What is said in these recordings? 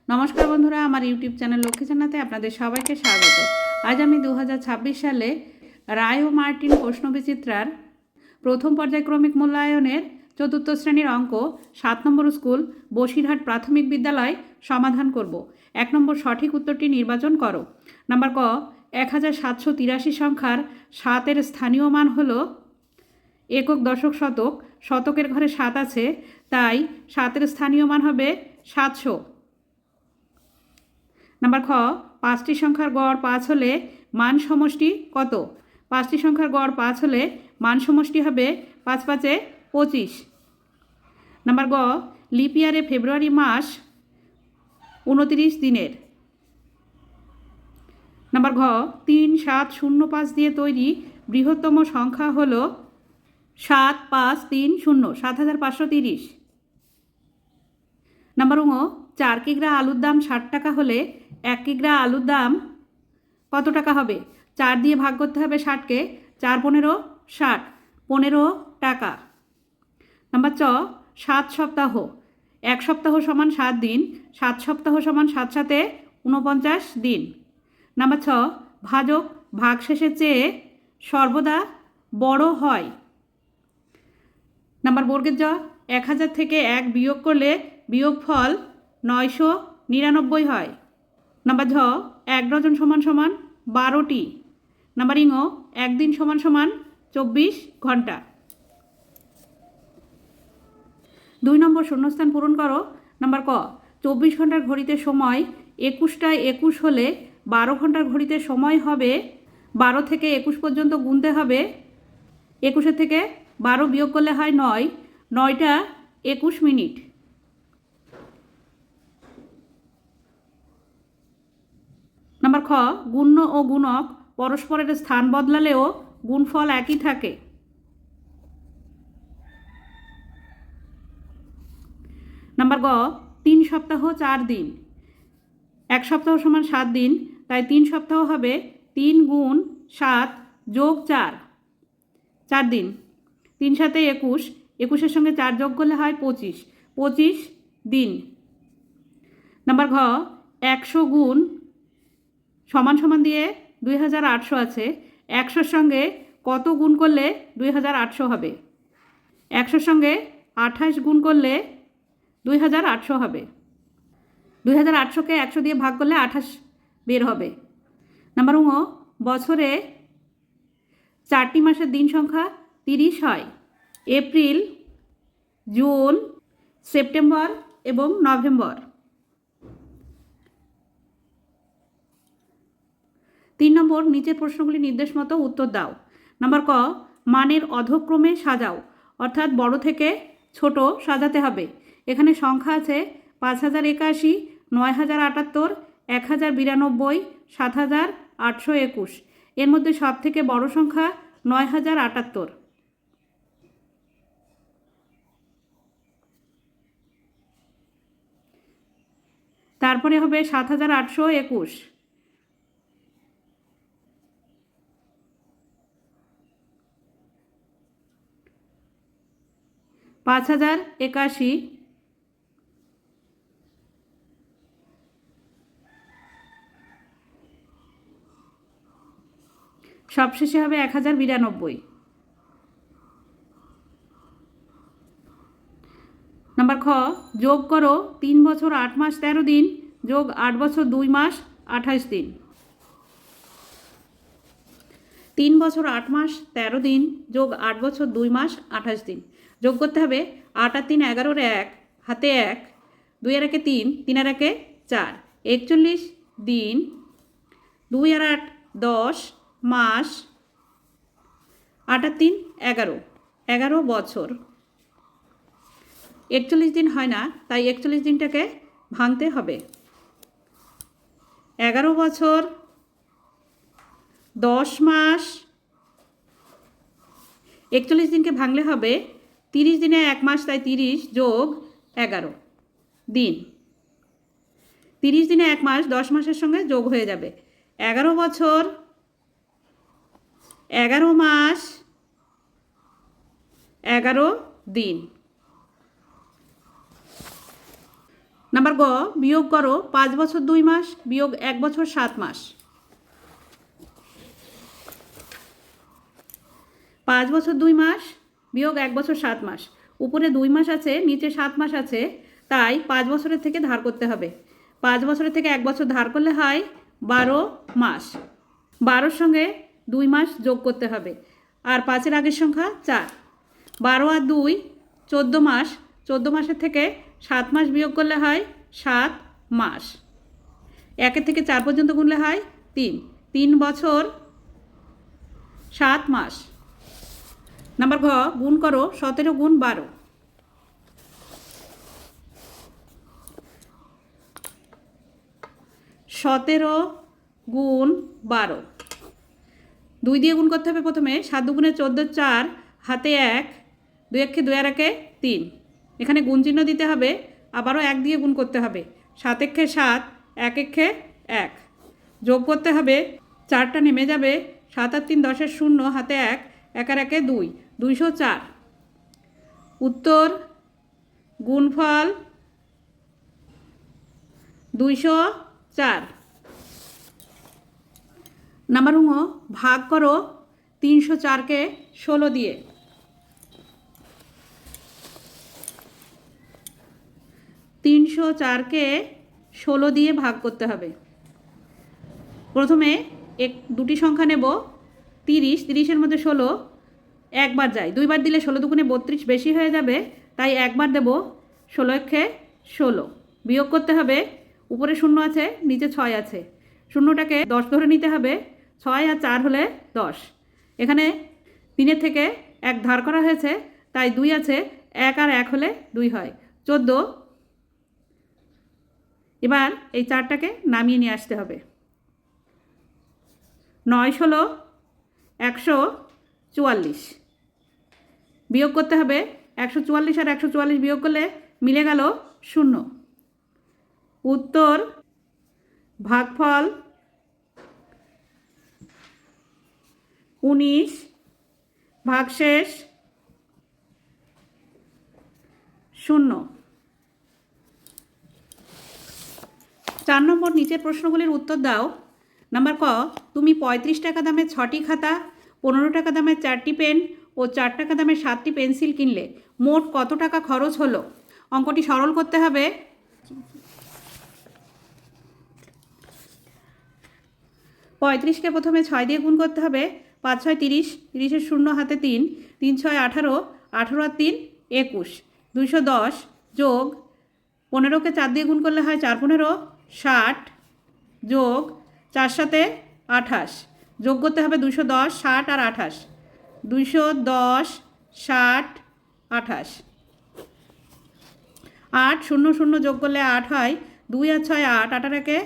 নমস্কার বন্ধুরা, আমার ইউটিউব চ্যানেল লক্ষ্মী জানাতে আপনাদের সবাইকে স্বাগত। আজ আমি 2026 সালে রায় ও মার্টিন প্রশ্নবিচিত্রার প্রথম পর্যায়ক্রমিক মূল্যায়নের চতুর্থ শ্রেণীর অঙ্ক 7 নম্বর স্কুল বসিরহাট প্রাথমিক বিদ্যালয় সমাধান করব। 1 নম্বর সঠিক উত্তরটি নির্বাচন করো। নাম্বার ক, 1783 সংখ্যার 7-এর স্থানীয় মান হলো একক, দশক, শতক। শতকের ঘরে 7 আছে, তাই 7-এর স্থানীয় মান হবে 700। নাম্বার খ, 5টি সংখ্যার গড় 5 হলে মান সমষ্টি কত? 5টি সংখ্যার গড় 5 হলে মান সমষ্টি হবে 5 5 25। নাম্বার গ, লিপ ইয়ারে ফেব্রুয়ারি মাস 29 দিনের। নাম্বার ঘ, 3705 দিয়ে তৈরি বৃহত্তম সংখ্যা হল 7530, 7530। নাম্বার ঙ, 4 কিগ্রা আলুর দাম 60 টাকা হলে 1 কিগ্রা আলুর দাম কত টাকা হবে? 4 দিয়ে ভাগ করতে হবে 60কে, 4 15 60, 15 টাকা। নাম্বার চ, 7 সপ্তাহ। 1 সপ্তাহ সমান 7 দিন, 7 সপ্তাহ সমান 7 7 49 দিন। নাম্বার ছ, ভাজক ভাগশেষের চেয়ে সর্বদা বড় হয়। নাম্বার বর্গের জ, 1000 থেকে 1 বিয়োগ করলে বিয়োগফল 999 হয়। নাম্বার ঝ, 1 ডজন সমান সমান 12টি। নাম্বার ইঙ, 1 দিন সমান সমান 24 ঘন্টা। 2 নম্বর শূন্যস্থান পূরণ করো। নাম্বার ক, 24 ঘন্টার ঘড়িতে সময় 21টায় 21 হলে 12 ঘন্টার ঘড়িতে সময় হবে 12 থেকে 21 পর্যন্ত গুনতে হবে। 21 থেকে 12 বিয়োগ করলে হয় 9, 9টা 21 মিনিট। নাম্বার খ, গুণ্য ও গুণক পরস্পরের স্থান বদলালেও গুণফল একই থাকে। নাম্বার গ, 3 সপ্তাহ 4 দিন। 1 সপ্তাহ সমান 7 দিন, তাই 3 সপ্তাহ হবে 3 গুণ 7 যোগ 4, 4 দিন। 3 7 21, 21-এর সঙ্গে 4 যোগ করলে হয় 25, 25 দিন। নাম্বার ঘ, 100 গুণ সমান সমান দিয়ে 2800 আছে, 100-র সঙ্গে কত গুণ করলে 2800 হবে? 100-র সঙ্গে 28 গুণ করলে 2800 হবে। 2800-কে 100 দিয়ে ভাগ করলে 28 বের হবে। নাম্বার ঙ, বছরে 4টি মাসের দিন সংখ্যা 30 হয়। এপ্রিল, জুন, সেপ্টেম্বর এবং নভেম্বর। 3 নম্বর, নিচের প্রশ্নগুলি নির্দেশ মতো উত্তর দাও। নাম্বার ক, মানের অধক্রমে সাজাও, অর্থাৎ বড় থেকে ছোট সাজাতে হবে। এখানে সংখ্যা আছে 5081, 9078, 1092, 7821। এর মধ্যে সব থেকে বড় সংখ্যা 9078। তারপরে হবে 7821। পাঁচ 5081, সবশেষে হবে 1092। নাম্বার খ, যোগ করো 3 বছর 8 মাস 13 দিন যোগ 8 বছর 2 মাস 28 দিন। 3 বছর 8 মাস 13 দিন যোগ 8 বছর 2 মাস 28 দিন। যোগ করতে হবে 8 আর 3 11-র 1, হাতে 1, 2 আর 1 3, 3 আর 1 4, 41 দিন। 2 আর 8 10 মাস, 8 আর 3 11, 11 বছর। 41 দিন হয় না, তাই 41 দিনটাকে ভাঙতে হবে। 11 বছর 10 মাস। 41 দিনকে ভাঙলে হবে 30 দিনে 1 মাস, তাই 30 যোগ 11 দিন। 30 দিনে 1 মাস 10 মাসের সঙ্গে যোগ হয়ে যাবে। 11 বছর 11 মাস 11 দিন। নাম্বার গ, বিয়োগ করো 5 বছর 2 মাস বিয়োগ 1 বছর 7 মাস। 5 বছর 2 মাস বিয়োগ 1 বছর 7 মাস। উপরে 2 মাস আছে, নিচে 7 মাস আছে, তাই 5 বছরের থেকে ধার করতে হবে। 5 বছরের থেকে 1 বছর ধার করলে হয় 12 মাস। 12-র সঙ্গে 2 মাস যোগ করতে হবে, আর 5-এর আগের সংখ্যা 4। 12 আর 2 14 মাস। 14 মাসের থেকে 7 মাস বিয়োগ করলে হয় 7 মাস। 1 থেকে 4 পর্যন্ত গুনলে হয় 3। 3 বছর 7 মাস। নাম্বার ঘ, গুণ করো 17 গুণ 12। 17 গুণ 12, 2 দিয়ে গুণ করতে হবে প্রথমে। 7 দুগুণে 14, 4 হাতে 1, 2 একে 2 আর 1 3। এখানে গুণ চিহ্ন দিতে হবে, আবারও 1 দিয়ে গুণ করতে হবে। 7 একে 7, 1 একে 1, যোগ করতে হবে। 4টা নেমে যাবে। 7 আর 3 10-এর 0, হাতে 1, 1 আর 1 2, 204। উত্তর গুণফল 204। নাম্বার ঙ, ভাগ করো 304-কে 16 দিয়ে। 304-কে 16 দিয়ে ভাগ করতে হবে। প্রথমে দুটি সংখ্যা নেব। 30, 30-এর মধ্যে 16 একবার যায়, 2 বার দিলে 16 দুগুণে 32 বেশি হয়ে যাবে, তাই একবার দেব। 16 একে 16, বিয়োগ করতে হবে। উপরে 0 আছে, নিচে 6 আছে, 0টাকে 10 ধরে নিতে হবে। 6 আর 4 হলে 10। এখানে 3-এর থেকে 1 ধার করা হয়েছে, তাই 2 আছে, 1 আর 1 হলে 2 হয়, 14। এবার এই 4টাকে নামিয়ে নিয়ে আসতে হবে। 9 16 144, বিয়োগ করতে হবে। 144 আর 144 বিয়োগ করলে মিলে গেল 0। উত্তর ভাগফল 19 ভাগশেষ 0। 4 নম্বর, নিচের প্রশ্নগুলির উত্তর দাও। নাম্বার ক, তুমি 35 টাকা দামের 6টি খাতা, 15 টাকা দামের 4টি পেন ও 4 টাকা দামের 7টি পেন্সিল কিনলে। মোট কত টাকা খরচ হলো? অঙ্কটি সরল করতে হবে। 35-কে প্রথমে 6 দিয়ে গুণ করতে হবে। 5 6 30, 30-এর 0 হাতে 3, 3 6 18, 18 আর 3 21, 210 যোগ 15-কে 4 দিয়ে গুণ করলে হয় 4 15 60 যোগ 4 7 28, যোগ করতে হবে 210 60 আর 28, 210 60 28। 8 0 0 যোগ করলে 8 হয়, 2 আর 6 8, 8 আর 1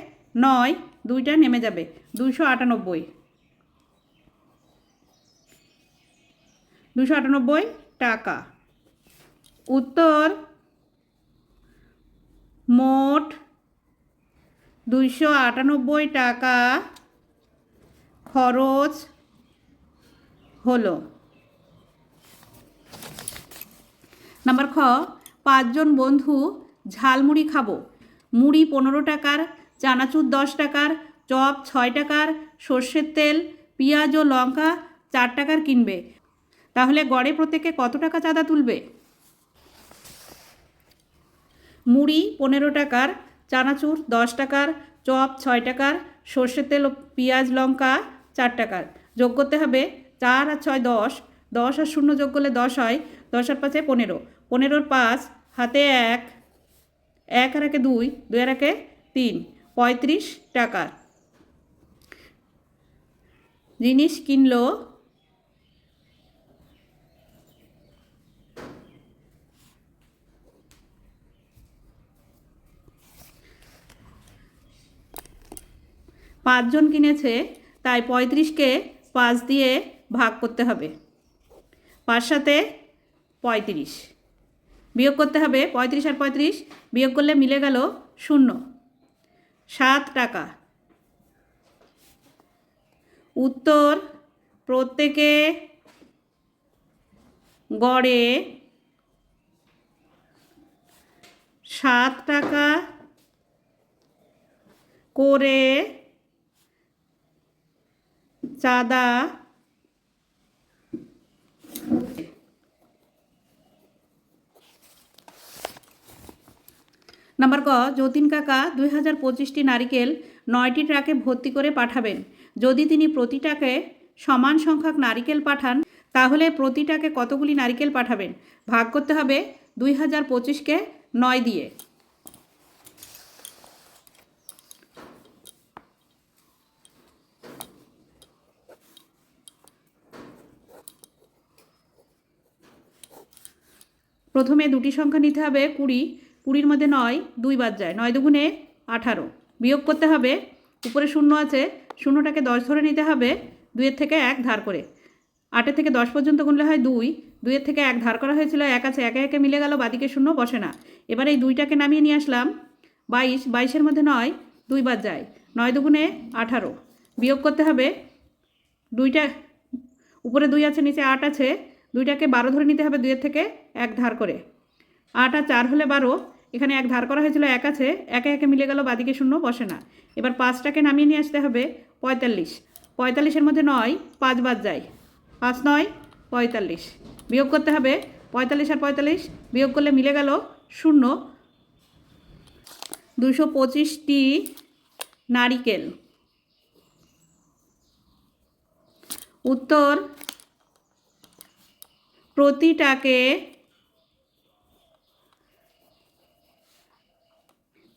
9, 2টা নেমে যাবে, 298 টাকা। উত্তর মোট 298 টাকা খরচ হলো। নাম্বার খ, 5 জন বন্ধু ঝালমুড়ি খাবো। মুড়ি 15 টাকার, চানাচুর 10 টাকার, চপ 6 টাকার, সর্ষের তেল, পেঁয়াজ ও লঙ্কা 4 টাকার কিনবে। তাহলে গড়ে প্রত্যেকে কত টাকা চাঁদা তুলবে? মুড়ি 15 টাকার, চানাচুর 10 টাকার, চপ 6 টাকার, সর্ষের তেল ও পেঁয়াজ লঙ্কা 4 টাকার। যোগ করতে হবে। 4 আর 6 10, 10 আর 0 যোগ করলে 10 হয়, 10 আর 5 15, 15-র 5 হাতে 1, 1 আর 1 2, 2 আর 1 3, 35 টাকার জিনিস কিনলো। পাঁচজন কিনেছে, তাই 35-কে 5 দিয়ে ভাগ করতে হবে। 5 সাথে 35, বিয়োগ করতে হবে। 35 আর 35 বিয়োগ করলে মিলে গেল 0, 7 টাকা। উত্তর প্রত্যেকে গড়ে 7 টাকা করে চাঁদা নাম্বার ক, যতীন কাকা 2025টি নারিকেল 9টি ট্রাকে ভর্তি করে পাঠাবেন। যদি তিনি প্রতি ট্রাকে সমান সংখ্যক নারিকেল পাঠান তাহলে প্রতি ট্রাকে কতগুলি নারিকেল পাঠাবেন? ভাগ করতে হবে 2025কে 9 দিয়ে। প্রথমে দুটি সংখ্যা নিতে হবে 20, 20-র মধ্যে 9 2 বাদ যায়, 9 দুগুণে 18। বিয়োগ করতে হবে, উপরে শূন্য আছে, শূন্যটাকে 10 ধরে নিতে হবে, 2-এর থেকে 1 ধার করে। 8-এর থেকে 10 পর্যন্ত গুনলে হয় 2, 2-এর থেকে 1 ধার করা হয়েছিল, 1 আছে, একে একে মিলে গেল, বাদিকে শূন্য বসে না। এবার এই 2টাকে নামিয়ে নিয়ে আসলাম, 22, 22-এর মধ্যে 9 2 বাদ যায়, 9 দুগুণে 18। বিয়োগ করতে হবে, 2টা উপরে 2 আছে, নিচে 8 আছে, 2টাকে 12 ধরে নিতে হবে, 2-এর থেকে 1 ধার করে। 8 আর 4 হলে 12, এখানে 1 ধার করা হয়েছিল, 1 আছে, একে একে মিলে গেল, বাদিকে শূন্য বসে না। এবার 5টাকে নামিয়ে নিয়ে আসতে হবে, 45, 45-এর মধ্যে 9 5 বাদ যায়, 5 9 45। বিয়োগ করতে হবে, 45 আর 45 বিয়োগ করলে মিলে গেল শূন্য। 225টি নারিকেল। উত্তর, প্রতিটাকে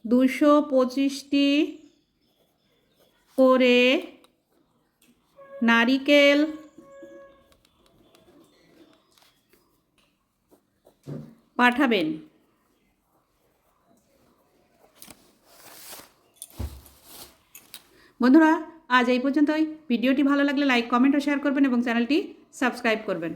225টি করে নারিকেল পাঠাবেন। বন্ধুরা, আজ এই পর্যন্তই। ভিডিওটি ভালো লাগলে লাইক, কমেন্ট ও শেয়ার করবেন এবং চ্যানেলটি সাবস্ক্রাইব করবেন।